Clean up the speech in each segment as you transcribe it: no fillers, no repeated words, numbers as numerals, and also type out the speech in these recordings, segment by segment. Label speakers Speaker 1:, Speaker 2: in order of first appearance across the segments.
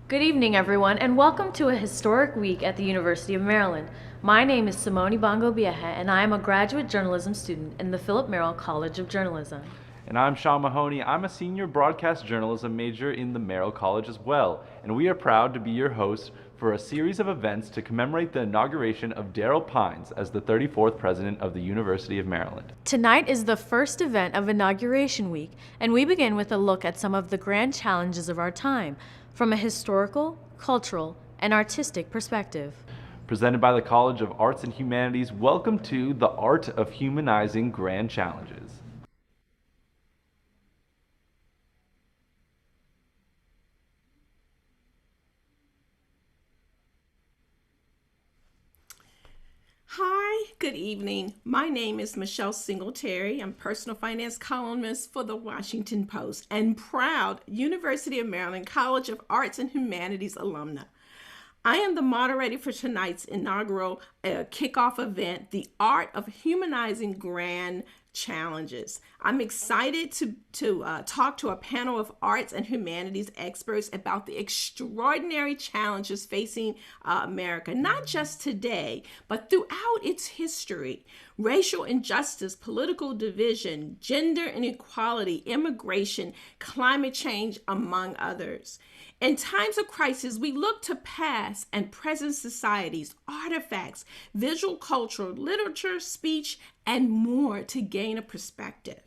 Speaker 1: Good evening, everyone, and welcome to a historic week at the University of Maryland. My name is Simone Bongo Vieja, and I am a graduate journalism student in the Philip Merrill College of Journalism.
Speaker 2: And I'm Sean Mahoney. I'm a senior broadcast journalism major in the Merrill College as well. And we are proud to be your host for a series of events to commemorate the inauguration of Darrell Pines as the 34th president of the University of Maryland.
Speaker 1: Tonight is the first event of Inauguration Week, and we begin with a look at some of the grand challenges of our time from a historical, cultural, and artistic perspective.
Speaker 2: Presented by the College of Arts and Humanities, welcome to the Art of Humanizing Grand Challenges.
Speaker 3: Hi, good evening. My name is Michelle Singletary. I'm personal finance columnist for the Washington Post and proud University of Maryland College of Arts and Humanities alumna. I am the moderator for tonight's inaugural kickoff event, The Art of Humanizing Grand Challenges. I'm excited to talk to a panel of arts and humanities experts about the extraordinary challenges facing America, not just today, but throughout its history. Racial injustice, political division, gender inequality, immigration, climate change, among others. In times of crisis, we look to past and present societies, artifacts, visual culture, literature, speech, and more to gain a perspective.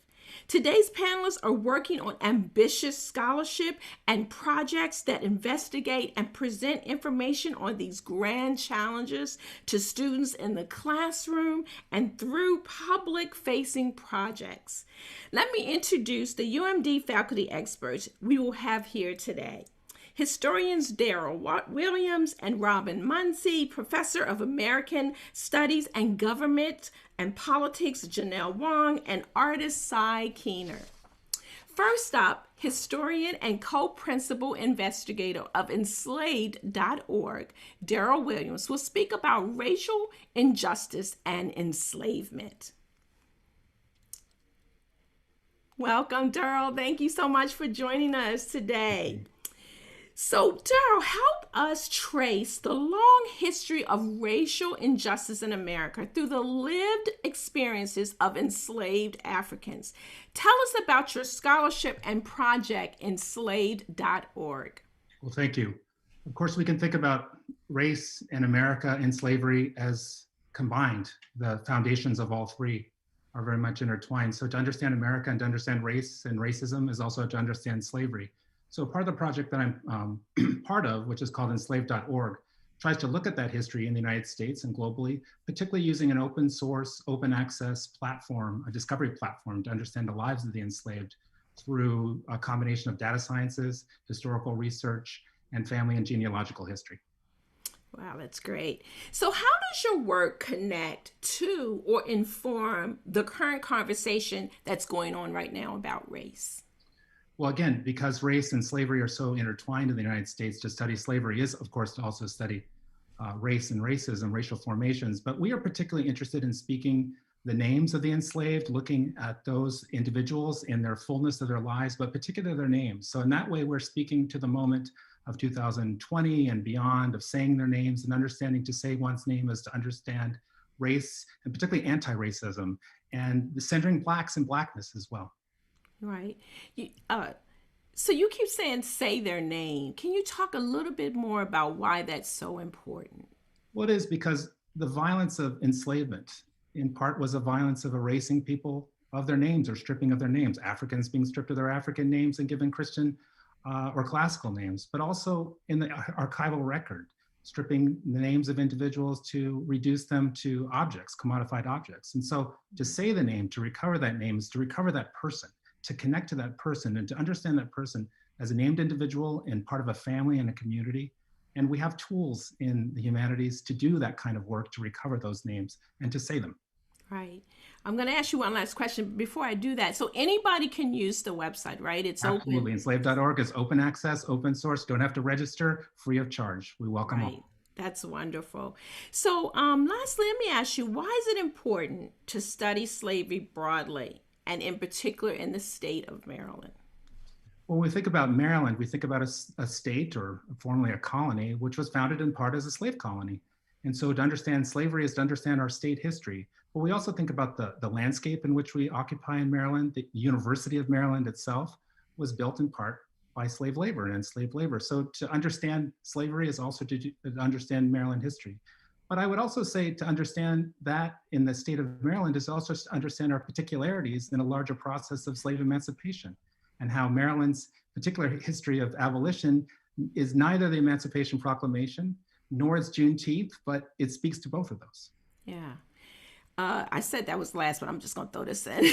Speaker 3: Today's panelists are working on ambitious scholarship and projects that investigate and present information on these grand challenges to students in the classroom and through public-facing projects. Let me introduce the UMD faculty experts we will have here today. Historians Darrell Williams and Robin Munsey, Professor of American Studies and Government and Politics Janelle Wong, and artist Cy Keener. First up, historian and co-principal investigator of enslaved.org, Darrell Williams, will speak about racial injustice and enslavement. Welcome, Darrell. Thank you so much for joining us today. So, Darrell, help us trace the long history of racial injustice in America through the lived experiences of enslaved Africans. Tell us about your scholarship and project, enslaved.org.
Speaker 4: Well, thank you. Of course, we can think about race and America and slavery as combined. The foundations of all three are very much intertwined. So to understand America and to understand race and racism is also to understand slavery. So part of the project that I'm part of, which is called enslaved.org, tries to look at that history in the United States and globally, particularly using an open source, open access platform, a discovery platform to understand the lives of the enslaved through a combination of data sciences, historical research, and family and genealogical history.
Speaker 3: Wow, that's great. So how does your work connect to or inform the current conversation that's going on right now about race?
Speaker 4: Well, again, because race and slavery are so intertwined in the United States, to study slavery is, of course, to also study race and racism, racial formations. But we are particularly interested in speaking the names of the enslaved, looking at those individuals in their fullness of their lives, but particularly their names. So in that way, we're speaking to the moment of 2020 and beyond, of saying their names and understanding to say one's name is to understand race, and particularly anti-racism, and centering Blacks and Blackness as well.
Speaker 3: Right. So you keep saying say their name. Can you talk a little bit more about why that's so important?
Speaker 4: Well, it is because the violence of enslavement in part was a violence of erasing people of their names or stripping of their names, Africans being stripped of their African names and given Christian or classical names, but also in the archival record, stripping the names of individuals to reduce them to objects, commodified objects. And so to say the name, to recover that name is to recover that person, to connect to that person and to understand that person as a named individual and part of a family and a community. And we have tools in the humanities to do that kind of work, to recover those names and to say them.
Speaker 3: Right. I'm going to ask you one last question before I do that. So anybody can use the website, right? It's
Speaker 4: Absolutely.
Speaker 3: open.
Speaker 4: Enslaved.org is open access, open source, don't have to register, free of charge. We welcome
Speaker 3: Right.
Speaker 4: all.
Speaker 3: That's wonderful. So lastly, let me ask you, why is it important to study slavery broadly and in particular in the state of Maryland?
Speaker 4: When we think about Maryland, we think about a state, or formerly a colony, which was founded in part as a slave colony. And so to understand slavery is to understand our state history. But we also think about the landscape in which we occupy in Maryland. The University of Maryland itself was built in part by slave labor and enslaved labor. So to understand slavery is also to understand Maryland history. But I would also say to understand that in the state of Maryland is also to understand our particularities in a larger process of slave emancipation, and how Maryland's particular history of abolition is neither the Emancipation Proclamation nor is Juneteenth, but it speaks to both of those.
Speaker 3: Yeah. I said that was last, but I'm just going to throw this in.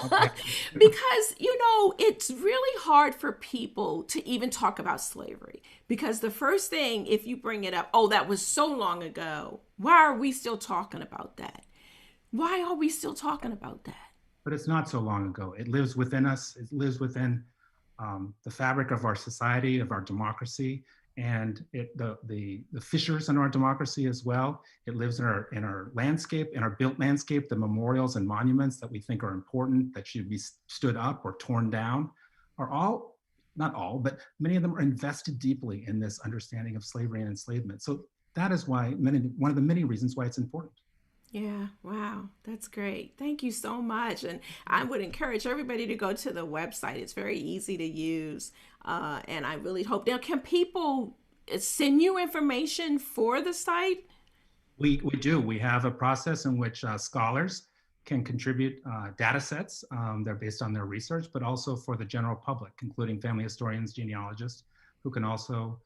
Speaker 4: Okay.
Speaker 3: Because, it's really hard for people to even talk about slavery. Because the first thing, if you bring it up, oh, that was so long ago. Why are we still talking about that? Why are we still talking about that?
Speaker 4: But it's not so long ago. It lives within us. It lives within the fabric of our society, of our democracy, and the fissures in our democracy as well. It lives in our landscape, in our built landscape. The memorials and monuments that we think are important, that should be stood up or torn down, are all, not all, but many of them are invested deeply in this understanding of slavery and enslavement. So that is why one of the many reasons why it's important.
Speaker 3: Yeah, wow, that's great. Thank you so much. And I would encourage everybody to go to the website. It's very easy to use. And I really hope, now, can people send you information for the site?
Speaker 4: We do. We have a process in which scholars can contribute data sets. They're based on their research, but also for the general public, including family historians, genealogists, who can also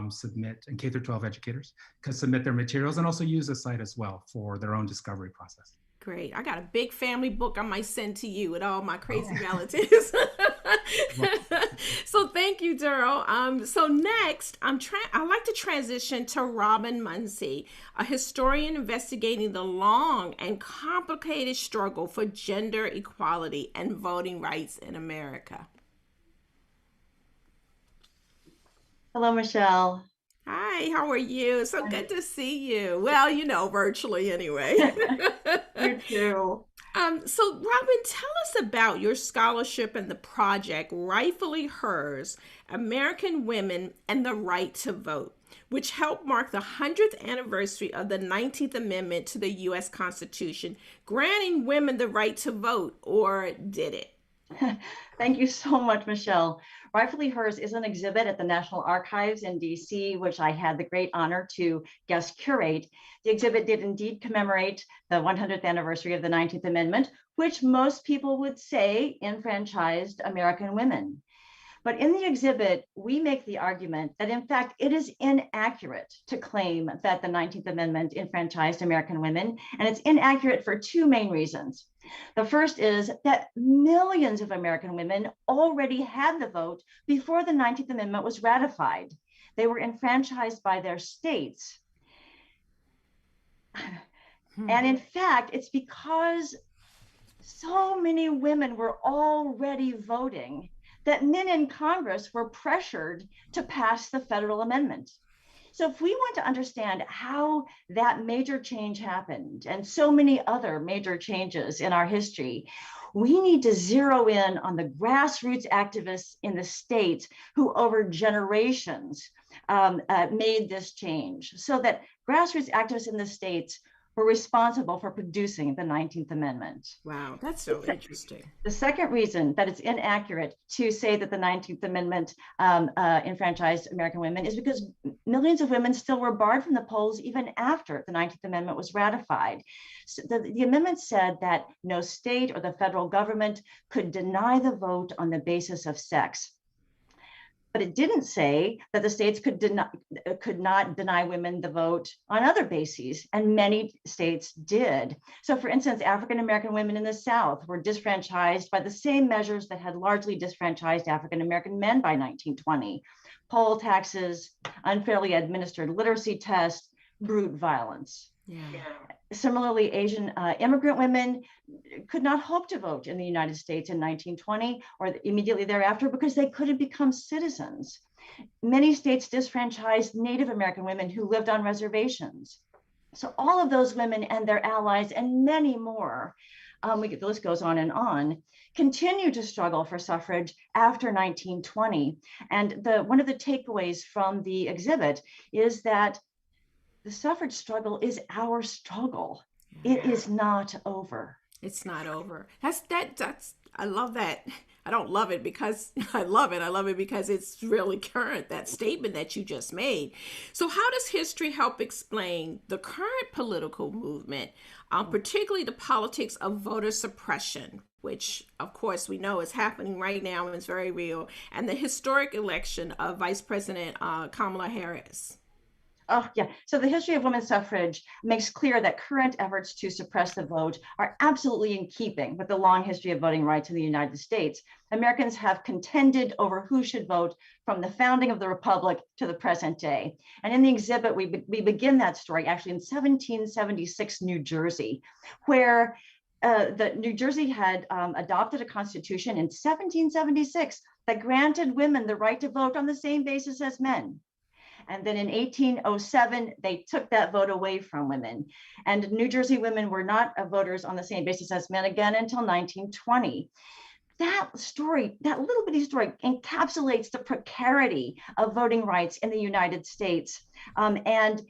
Speaker 4: submit, and K through 12 educators can submit their materials and also use the site as well for their own discovery process.
Speaker 3: Great. I got a big family book I might send to you with all my crazy relatives. So thank you, Daryl. So next, I'd like to transition to Robin Munsey, a historian investigating the long and complicated struggle for gender equality and voting rights in America.
Speaker 5: Hello, Michelle.
Speaker 3: Hi, how are you? So good to see you. Well, virtually anyway.
Speaker 5: You too.
Speaker 3: So Robin, tell us about your scholarship and the project Rightfully Hers, American Women and the Right to Vote, which helped mark the 100th anniversary of the 19th Amendment to the U.S. Constitution, granting women the right to vote, or did it?
Speaker 5: Thank you so much, Michelle. Rightfully Hers is an exhibit at the National Archives in DC, which I had the great honor to guest curate. The exhibit did indeed commemorate the 100th anniversary of the 19th Amendment, which most people would say enfranchised American women. But in the exhibit, we make the argument that, in fact, it is inaccurate to claim that the 19th Amendment enfranchised American women, and it's inaccurate for two main reasons. The first is that millions of American women already had the vote before the 19th Amendment was ratified. They were enfranchised by their states. And in fact, it's because so many women were already voting that men in Congress were pressured to pass the federal amendment. So if we want to understand how that major change happened, and so many other major changes in our history, we need to zero in on the grassroots activists in the states who over generations made this change, so that grassroots activists in the states were responsible for producing the 19th Amendment.
Speaker 3: Wow, that's so interesting.
Speaker 5: The second reason that it's inaccurate to say that the 19th Amendment enfranchised American women is because millions of women still were barred from the polls even after the 19th Amendment was ratified. So the amendment said that no state or the federal government could deny the vote on the basis of sex. But it didn't say that the states could not deny women the vote on other bases, and many states did. So for instance, African-American women in the South were disfranchised by the same measures that had largely disfranchised African-American men by 1920. Poll taxes, unfairly administered literacy tests, brute violence.
Speaker 3: Yeah.
Speaker 5: Similarly, Asian immigrant women could not hope to vote in the United States in 1920 or immediately thereafter because they couldn't become citizens. Many states disfranchised Native American women who lived on reservations. So all of those women and their allies and many more the list goes on and on, continue to struggle for suffrage after 1920. And one of the takeaways from the exhibit is that the suffrage struggle is our struggle. It is not over.
Speaker 3: It's not over. That's I love that. I don't love it because I love it. I love it because it's really current, that statement that you just made. So how does history help explain the current political movement, particularly the politics of voter suppression, which of course we know is happening right now and it's very real, and the historic election of Vice President Kamala Harris?
Speaker 5: Oh, yeah. So the history of women's suffrage makes clear that current efforts to suppress the vote are absolutely in keeping with the long history of voting rights in the United States. Americans have contended over who should vote from the founding of the Republic to the present day. And in the exhibit, we begin that story actually in 1776 New Jersey, where the New Jersey had adopted a constitution in 1776 that granted women the right to vote on the same basis as men. And then in 1807, they took that vote away from women. And New Jersey women were not voters on the same basis as men again until 1920. That story, that little bitty story, encapsulates the precarity of voting rights in the United States, and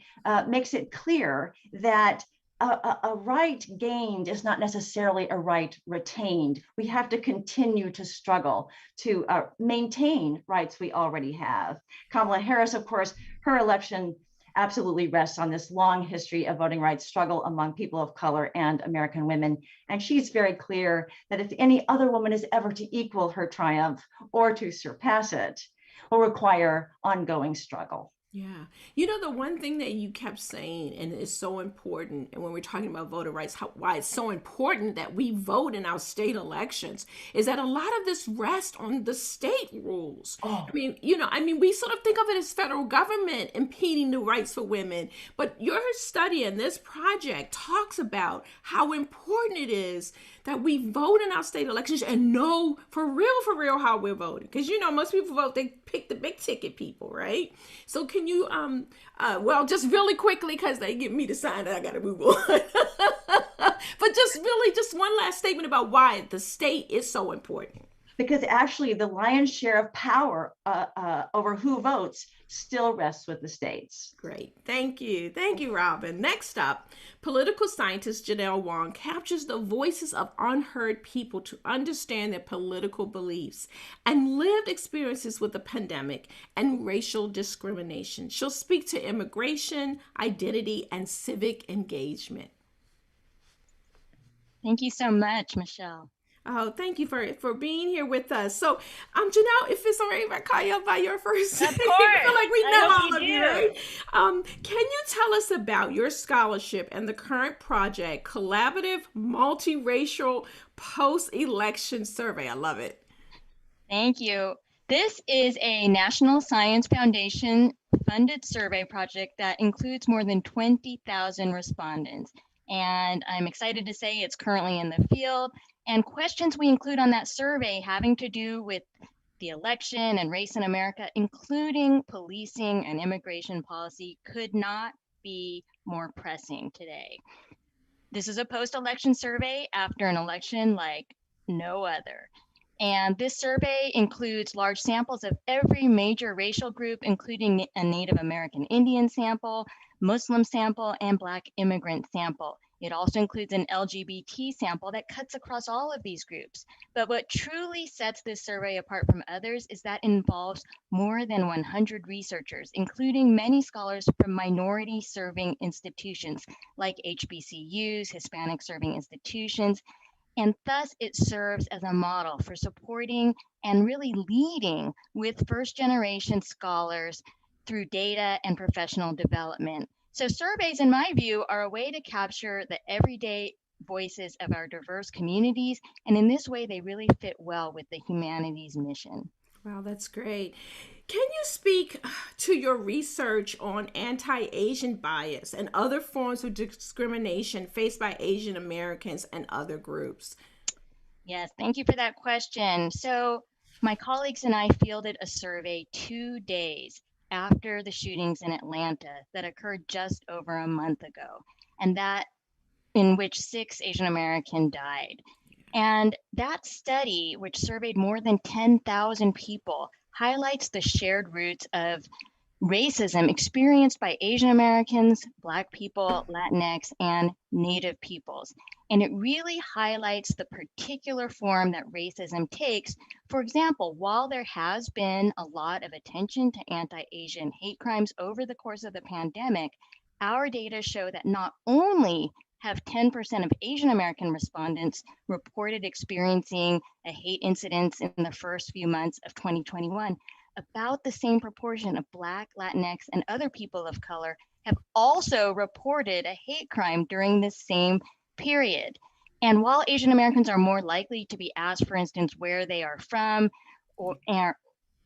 Speaker 5: makes it clear that a right gained is not necessarily a right retained. We have to continue to struggle to maintain rights we already have. Kamala Harris, of course, her election absolutely rests on this long history of voting rights struggle among people of color and American women. And she's very clear that if any other woman is ever to equal her triumph or to surpass it, will require ongoing struggle.
Speaker 3: Yeah. You know, the one thing that you kept saying, and it's so important, and when we're talking about voter rights, why it's so important that we vote in our state elections, is that a lot of this rests on the state rules.
Speaker 5: Oh.
Speaker 3: I mean, we sort of think of it as federal government impeding the rights for women, but your study and this project talks about how important it is that we vote in our state elections and know for real how we're voting. Because, most people vote, they pick the big ticket people, right? So can you, just really quickly, because they get me to sign it, I got to move on. But just one last statement about why the state is so important.
Speaker 5: Because actually the lion's share of power over who votes still rests with the states.
Speaker 3: Great. Thank you. Thank you, Robin. Next up, political scientist Janelle Wong captures the voices of unheard people to understand their political beliefs and lived experiences with the pandemic and racial discrimination. She'll speak to immigration, identity, and civic engagement.
Speaker 6: Thank you so much, Michelle.
Speaker 3: Oh, thank you for being here with us. So, Janelle, if it's all right if I call you by your first name.
Speaker 6: Of course.
Speaker 3: I feel like we know
Speaker 6: I
Speaker 3: all of you, right? Can you tell us about your scholarship and the current project, Collaborative Multiracial Post-Election Survey? I love it.
Speaker 6: Thank you. This is a National Science Foundation funded survey project that includes more than 20,000 respondents. And I'm excited to say it's currently in the field. And questions we include on that survey having to do with the election and race in America, including policing and immigration policy, could not be more pressing today. This is a post-election survey after an election like no other. And this survey includes large samples of every major racial group, including a Native American Indian sample, Muslim sample, and Black immigrant sample. It also includes an LGBT sample that cuts across all of these groups. But what truly sets this survey apart from others is that it involves more than 100 researchers, including many scholars from minority serving institutions like HBCUs, Hispanic serving institutions, and thus it serves as a model for supporting and really leading with first generation scholars through data and professional development. So surveys, in my view, are a way to capture the everyday voices of our diverse communities. And in this way, they really fit well with the humanities mission.
Speaker 3: Wow, that's great. Can you speak to your research on anti-Asian bias and other forms of discrimination faced by Asian Americans and other groups?
Speaker 6: Yes, thank you for that question. So my colleagues and I fielded a survey 2 days after the shootings in Atlanta that occurred just over a month ago. And that in which 6 Asian American died. And that study, which surveyed more than 10,000 people, highlights the shared roots of racism experienced by Asian Americans, Black people, Latinx, and Native peoples. And it really highlights the particular form that racism takes. For example, while there has been a lot of attention to anti-Asian hate crimes over the course of the pandemic, our data show that not only have 10% of Asian American respondents reported experiencing a hate incident in the first few months of 2021, about the same proportion of Black, Latinx, and other people of color have also reported a hate crime during this same period. And while Asian Americans are more likely to be asked, for instance, where they are from,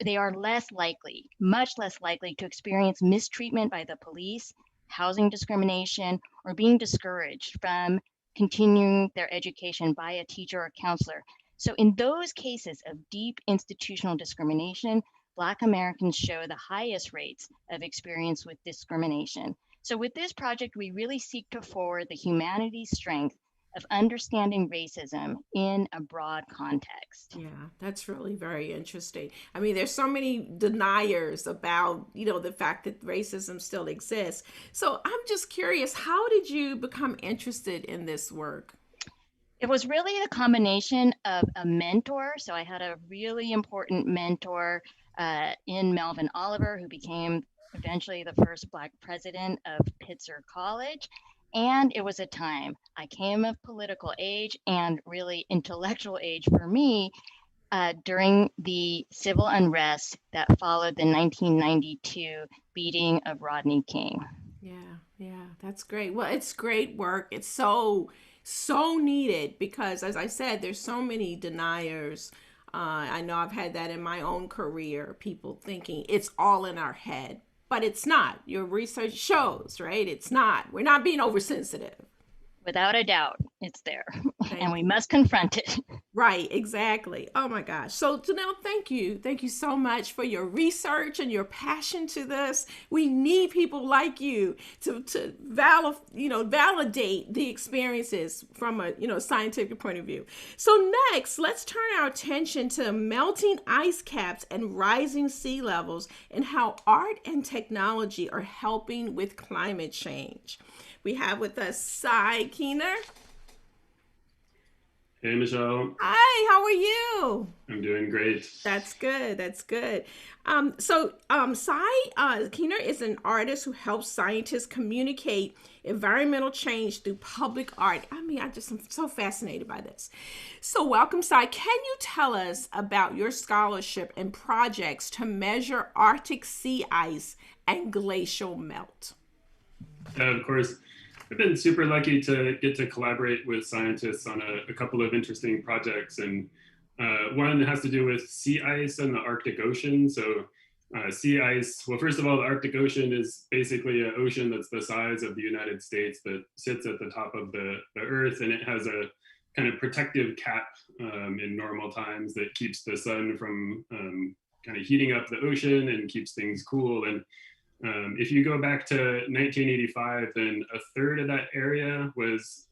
Speaker 6: they are less likely, much less likely to experience mistreatment by the police, housing discrimination, or being discouraged from continuing their education by a teacher or counselor. So in those cases of deep institutional discrimination, Black Americans show the highest rates of experience with discrimination. So with this project, we really seek to forward the humanities strength of understanding racism in a broad context.
Speaker 3: Yeah, that's really very interesting. I mean, there's so many deniers about, the fact that racism still exists. So I'm just curious, how did you become interested in this work?
Speaker 6: It was really a combination of a mentor. So I had a really important mentor in Melvin Oliver, who became eventually the first Black president of Pitzer College. And it was a time I came of political age and really intellectual age for me during the civil unrest that followed the 1992 beating of Rodney King.
Speaker 3: Yeah, that's great. Well, it's great work. It's so needed because, as I said, there's so many deniers. I know I've had that in my own career, people thinking it's all in our head, but it's not. Your research shows, right? It's not. We're not being oversensitive.
Speaker 6: Without a doubt, it's there, and we must confront it.
Speaker 3: Right, exactly. Oh my gosh. So Janelle, thank you. Thank you so much for your research and your passion to this. We need people like you to validate the experiences from a scientific point of view. So next, let's turn our attention to melting ice caps and rising sea levels and how art and technology are helping with climate change. We have with us Cy Keener.
Speaker 7: Hey, Michelle.
Speaker 3: Hi, how are you?
Speaker 7: I'm doing great.
Speaker 3: That's good. That's good. Cy Keener is an artist who helps scientists communicate environmental change through public art. I mean, I'm so fascinated by this. So welcome, Cy. Can you tell us about your scholarship and projects to measure Arctic sea ice and glacial melt?
Speaker 7: Of course. I've been super lucky to get to collaborate with scientists on a couple of interesting projects. And one has to do with sea ice and the Arctic Ocean. So sea ice, well, first of all, the Arctic Ocean is basically an ocean that's the size of the United States that sits at the top of the Earth. And it has a kind of protective cap in normal times that keeps the sun from kind of heating up the ocean and keeps things cool. And if you go back to 1985, then a third of that area was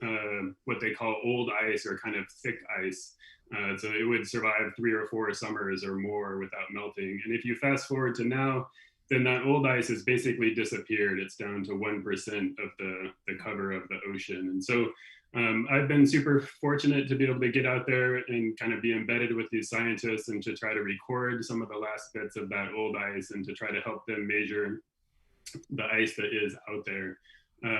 Speaker 7: what they call old ice or kind of thick ice. So it would survive 3 or 4 summers or more without melting. And if you fast forward to now, then that old ice has basically disappeared. It's down to 1% of the cover of the ocean. And so I've been super fortunate to be able to get out there and kind of be embedded with these scientists and to try to record some of the last bits of that old ice and to try to help them measure the ice that is out there,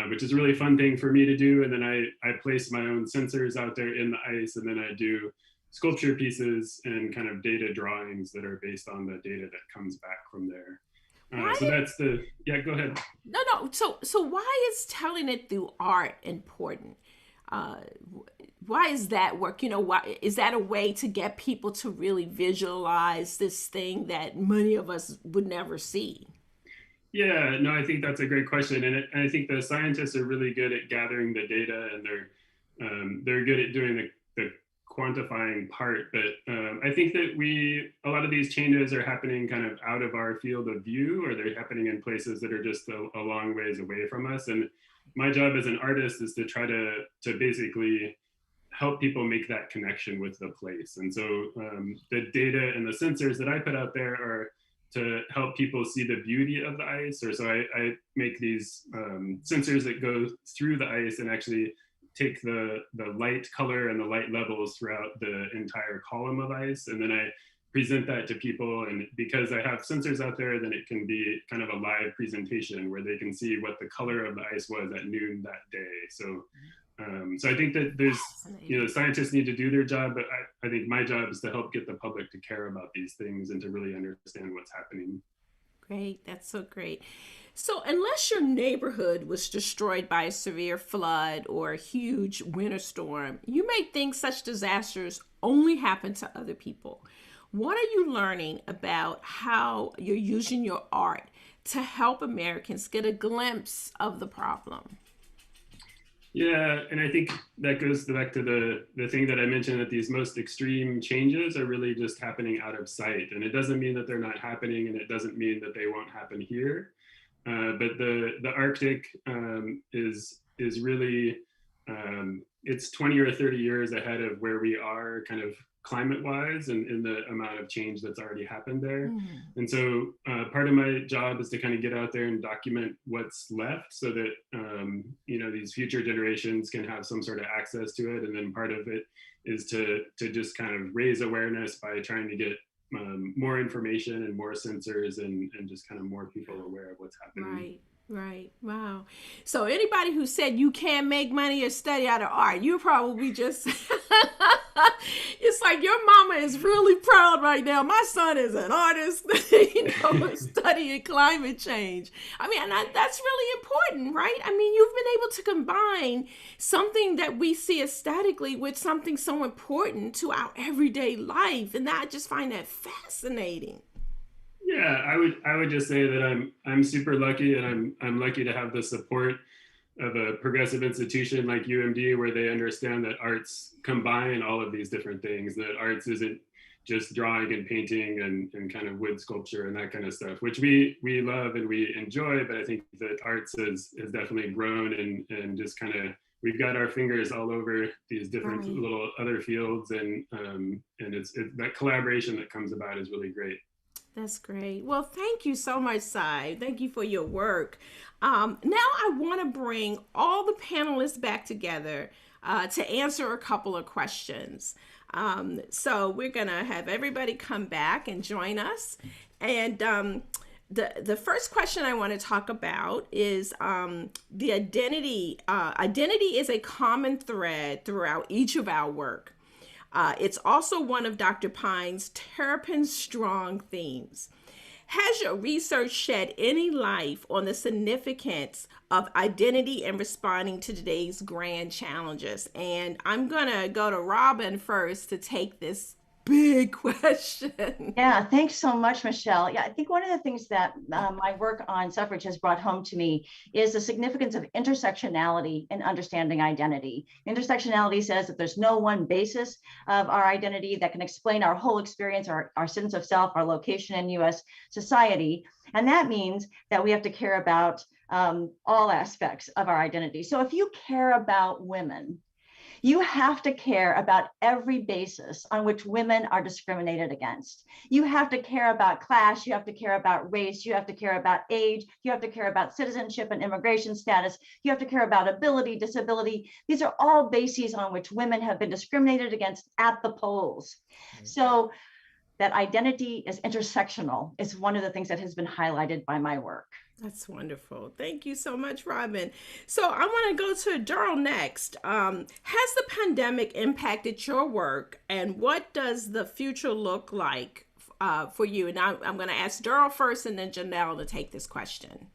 Speaker 7: which is a really fun thing for me to do. And then I place my own sensors out there in the ice, and then I do sculpture pieces and kind of data drawings that are based on the data that comes back from there. So that's yeah, go ahead.
Speaker 3: No. So why is telling it through art important? Why is that work? Why is that a way to get people to really visualize this thing that many of us would never see?
Speaker 7: Yeah, no, I think that's a great question, and I think the scientists are really good at gathering the data, and they're good at doing the quantifying part. But I think that a lot of these changes are happening kind of out of our field of view, or they're happening in places that are just a long ways away from us. And my job as an artist is to try to basically help people make that connection with the place. And so the data and the sensors that I put out there are to help people see the beauty of the ice. Or so I make these sensors that go through the ice and actually take the light color and the light levels throughout the entire column of ice. And then I present that to people. And because I have sensors out there, then it can be kind of a live presentation where they can see what the color of the ice was at noon that day. So so I think that there's, scientists need to do their job, but I think my job is to help get the public to care about these things and to really understand what's happening.
Speaker 3: Great, that's so great. So unless your neighborhood was destroyed by a severe flood or a huge winter storm, you may think such disasters only happen to other people. What are you learning about how you're using your art to help Americans get a glimpse of the problem?
Speaker 7: Yeah, and I think that goes back to the thing that I mentioned, that these most extreme changes are really just happening out of sight. And it doesn't mean that they're not happening, and it doesn't mean that they won't happen here. But the Arctic is really, it's 20 or 30 years ahead of where we are kind of climate-wise and in the amount of change that's already happened there. And so part of my job is to kind of get out there and document what's left so that, these future generations can have some sort of access to it. And then part of it is to just kind of raise awareness by trying to get more information and more sensors and just kind of more people aware of what's happening.
Speaker 3: Right. Wow. So anybody who said you can't make money or study out of art, you're probably just, it's like your mama is really proud right now. My son is an artist, studying climate change. I mean, that's really important, right? I mean, you've been able to combine something that we see aesthetically with something so important to our everyday life. And I just find that fascinating.
Speaker 7: Yeah, I would just say that I'm super lucky, and I'm lucky to have the support of a progressive institution like UMD, where they understand that arts combine all of these different things, that arts isn't just drawing and painting and kind of wood sculpture and that kind of stuff, which we love and we enjoy. But I think that arts has definitely grown and just kind of, we've got our fingers all over these different little other fields, and it's that collaboration that comes about is really great.
Speaker 3: That's great. Well, thank you so much, Sai. Thank you for your work. Now I want to bring all the panelists back together to answer a couple of questions. So we're going to have everybody come back and join us. And the first question I want to talk about is the identity. Identity is a common thread throughout each of our work. It's also one of Dr. Pine's terrapin-strong themes. Has your research shed any light on the significance of identity and responding to today's grand challenges? And I'm going to go to Robin first to take this big question.
Speaker 5: Yeah, thanks so much, Michelle. Yeah, I think one of the things that my work on suffrage has brought home to me is the significance of intersectionality in understanding identity. Intersectionality says that there's no one basis of our identity that can explain our whole experience, our sense of self, our location in US society. And that means that we have to care about all aspects of our identity. So if you care about women, you have to care about every basis on which women are discriminated against. You have to care about class, you have to care about race, you have to care about age, you have to care about citizenship and immigration status, you have to care about ability, disability. These are all bases on which women have been discriminated against at the polls. So that identity is intersectional is one of the things that has been highlighted by my work.
Speaker 3: That's wonderful. Thank you so much, Robin. So I want to go to Daryl next. Has the pandemic impacted your work, and what does the future look like for you? And I'm going to ask Daryl first and then Janelle to take this question.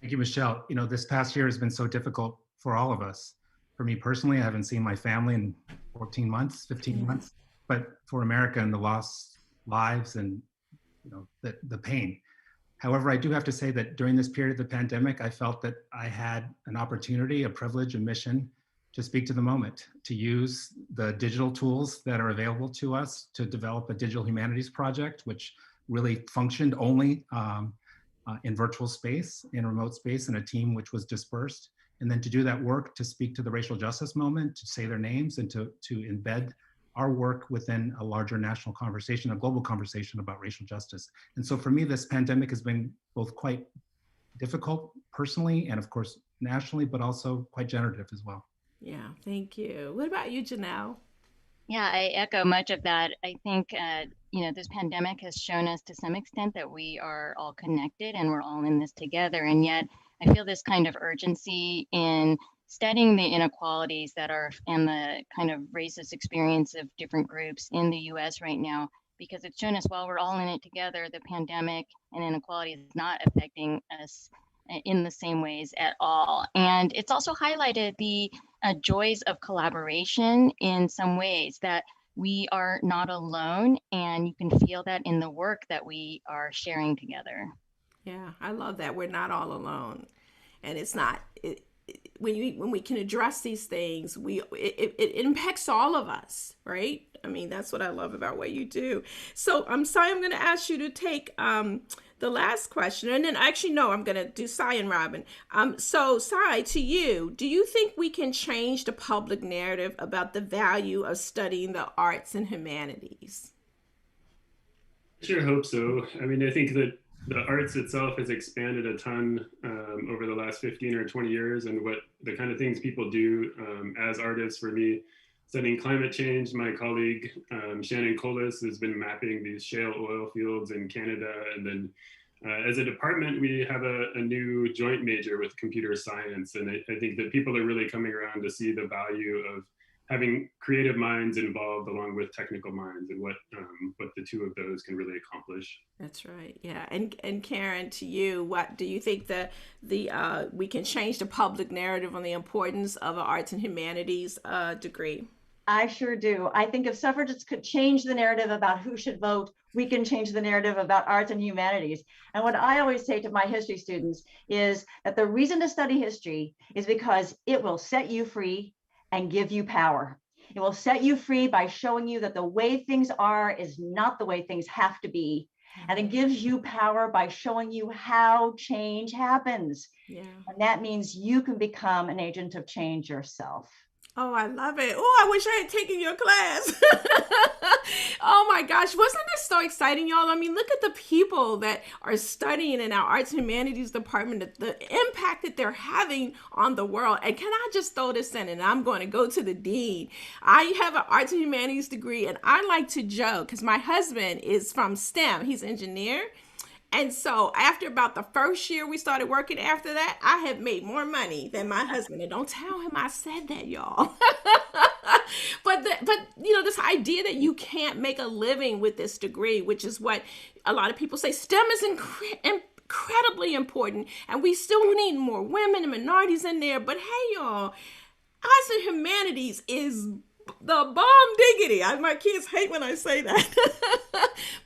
Speaker 4: Thank you, Michelle. This past year has been so difficult for all of us. For me personally, I haven't seen my family in 14 months, 15 months, but for America and the lost lives and the pain. However, I do have to say that during this period of the pandemic, I felt that I had an opportunity, a privilege, a mission to speak to the moment, to use the digital tools that are available to us to develop a digital humanities project, which really functioned only in virtual space, in remote space, and a team which was dispersed. And then to do that work, to speak to the racial justice moment, to say their names, and to embed our work within a larger national conversation, a global conversation about racial justice. And so for me, this pandemic has been both quite difficult personally and of course nationally, but also quite generative as well.
Speaker 3: Yeah, thank you. What about you, Janelle?
Speaker 6: Yeah, I echo much of that. I think, this pandemic has shown us to some extent that we are all connected and we're all in this together. And yet I feel this kind of urgency in studying the inequalities that are and the kind of racist experience of different groups in the US right now, because it's shown us while we're all in it together, the pandemic and inequality is not affecting us in the same ways at all. And it's also highlighted the joys of collaboration in some ways, that we are not alone, and you can feel that in the work that we are sharing together.
Speaker 3: Yeah, I love that. We're not all alone. And it's not, when we can address these things, it impacts all of us, right? I mean, that's what I love about what you do. So I'm sorry, I'm going to ask you to take the last question, and then actually no, I'm going to do Cy and Robin. So Cy, to you, do you think we can change the public narrative about the value of studying the arts and humanities?
Speaker 7: I sure hope so. I mean, I think that the arts itself has expanded a ton over the last 15 or 20 years, and what the kind of things people do as artists. For me, studying climate change, my colleague Shannon Colas has been mapping these shale oil fields in Canada, and then as a department, we have a new joint major with computer science, and I think that people are really coming around to see the value of having creative minds involved along with technical minds, and what the two of those can really accomplish.
Speaker 3: That's right. Yeah. And Karen, to you, what do you think we can change the public narrative on the importance of an arts and humanities degree?
Speaker 5: I sure do. I think if suffragists could change the narrative about who should vote, we can change the narrative about arts and humanities. And what I always say to my history students is that the reason to study history is because it will set you free and give you power. It will set you free by showing you that the way things are is not the way things have to be. And it gives you power by showing you how change happens.
Speaker 3: Yeah.
Speaker 5: And that means you can become an agent of change yourself.
Speaker 3: Oh, I love it. Oh, I wish I had taken your class. Oh my gosh, wasn't this so exciting, y'all? I mean, look at the people that are studying in our arts and humanities department, the impact that they're having on the world. And can I just throw this in, and I'm going to go to the dean. I have an arts and humanities degree, and I like to joke because my husband is from STEM. He's an engineer. And so after about the first year we started working after that, I have made more money than my husband. And don't tell him I said that, y'all. but this idea that you can't make a living with this degree, which is what a lot of people say, STEM is incredibly important. And we still need more women and minorities in there. But hey, y'all, arts and humanities is the bomb diggity. My kids hate when I say that.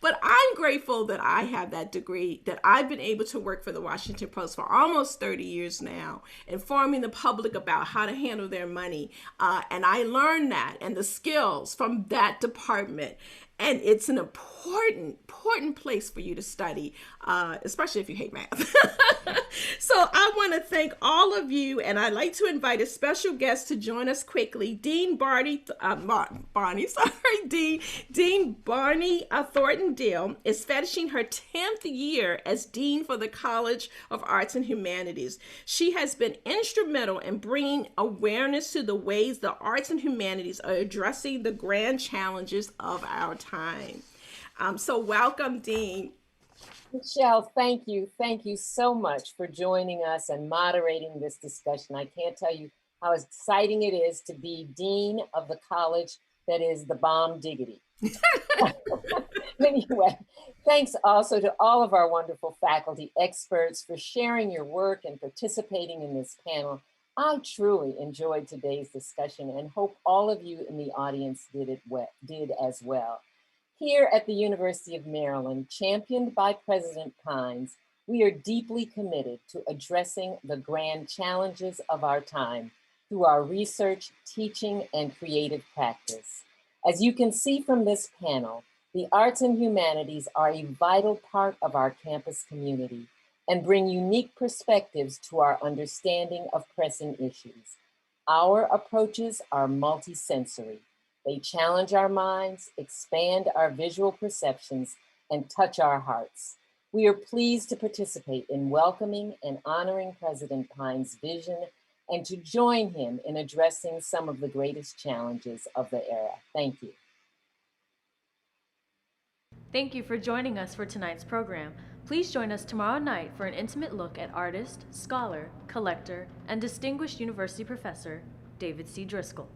Speaker 3: But I'm grateful that I have that degree, that I've been able to work for the Washington Post for almost 30 years now, informing the public about how to handle their money. And I learned that and the skills from that department. And it's an important place for you to study, especially if you hate math. So I want to thank all of you, and I'd like to invite a special guest to join us quickly. Dean Barney Thornton Dill is finishing her 10th year as Dean for the College of Arts and Humanities. She has been instrumental in bringing awareness to the ways the arts and humanities are addressing the grand challenges of our time. So welcome, Dean.
Speaker 8: Michelle, thank you. Thank you so much for joining us and moderating this discussion. I can't tell you how exciting it is to be Dean of the college that is the bomb diggity. Anyway, thanks also to all of our wonderful faculty experts for sharing your work and participating in this panel. I truly enjoyed today's discussion and hope all of you in the audience did as well. Here at the University of Maryland, championed by President Pines, we are deeply committed to addressing the grand challenges of our time through our research, teaching, and creative practice. As you can see from this panel, the arts and humanities are a vital part of our campus community, and bring unique perspectives to our understanding of pressing issues. Our approaches are multisensory. They challenge our minds, expand our visual perceptions, and touch our hearts. We are pleased to participate in welcoming and honoring President Pine's vision and to join him in addressing some of the greatest challenges of the era. Thank you.
Speaker 1: Thank you for joining us for tonight's program. Please join us tomorrow night for an intimate look at artist, scholar, collector, and distinguished university professor, David C. Driscoll.